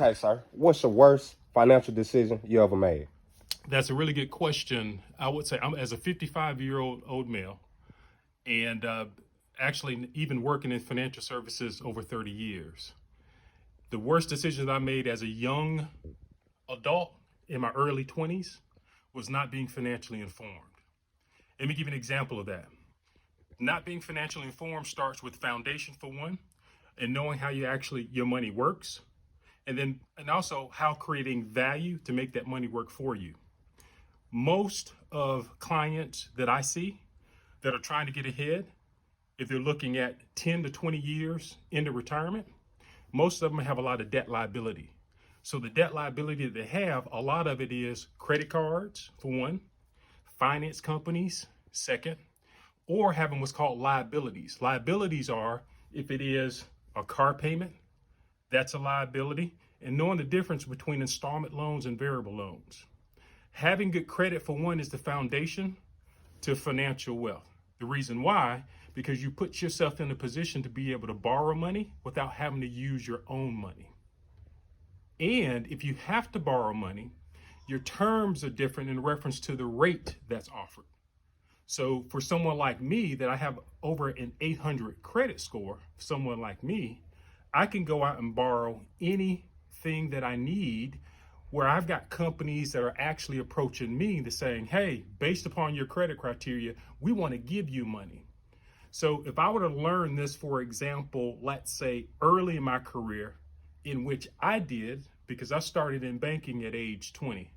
Hey, sir, what's the worst financial decision you ever made? That's a really good question. I would say I'm as a 55-year-old male, and actually even working in financial services over 30 years. The worst decision that I made as a young adult in my early 20s was not being financially informed. Let me give you an example of that. Not being financially informed starts with foundation for one, and knowing how your money works, and also how creating value to make that money work for you. Most of clients that I see that are trying to get ahead, if they're looking at 10 to 20 years into retirement, most of them have a lot of debt liability. So the debt liability that they have, a lot of it is credit cards, for one, finance companies, second, or having what's called liabilities. Liabilities are, if it is a car payment, that's a liability, and knowing the difference between installment loans and variable loans. Having good credit, for one, is the foundation to financial wealth. The reason why, because you put yourself in a position to be able to borrow money without having to use your own money. And if you have to borrow money, your terms are different in reference to the rate that's offered. So for someone like me that I have over an 800 credit score, someone like me, I can go out and borrow anything that I need, where I've got companies that are actually approaching me to saying, hey, based upon your credit criteria, we want to give you money. So if I were to learn this, for example, let's say early in my career, in which I did, because I started in banking at age 20.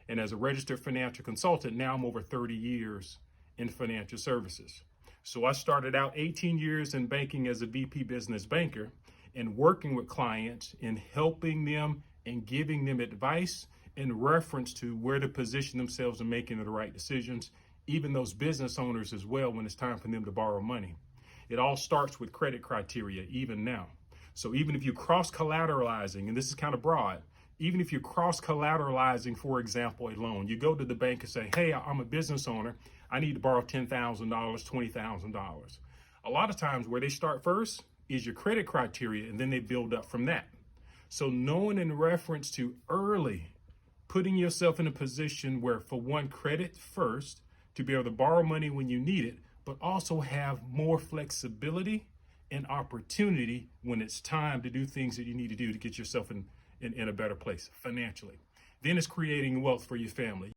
And as a registered financial consultant, now I'm over 30 years in financial services. So I started out 18 years in banking as a VP business banker and working with clients and helping them and giving them advice in reference to where to position themselves and making the right decisions, even those business owners as well, when it's time for them to borrow money. It all starts with credit criteria, even now. So even if you're cross-collateralizing, and this is kind of broad, even if you're cross-collateralizing, for example, a loan, you go to the bank and say, hey, I'm a business owner. I need to borrow $10,000, $20,000. A lot of times where they start first is your credit criteria, and then they build up from that. So knowing in reference to early, putting yourself in a position where, for one, credit first, to be able to borrow money when you need it, but also have more flexibility and opportunity when it's time to do things that you need to do to get yourself in a better place financially. Then it's creating wealth for your family.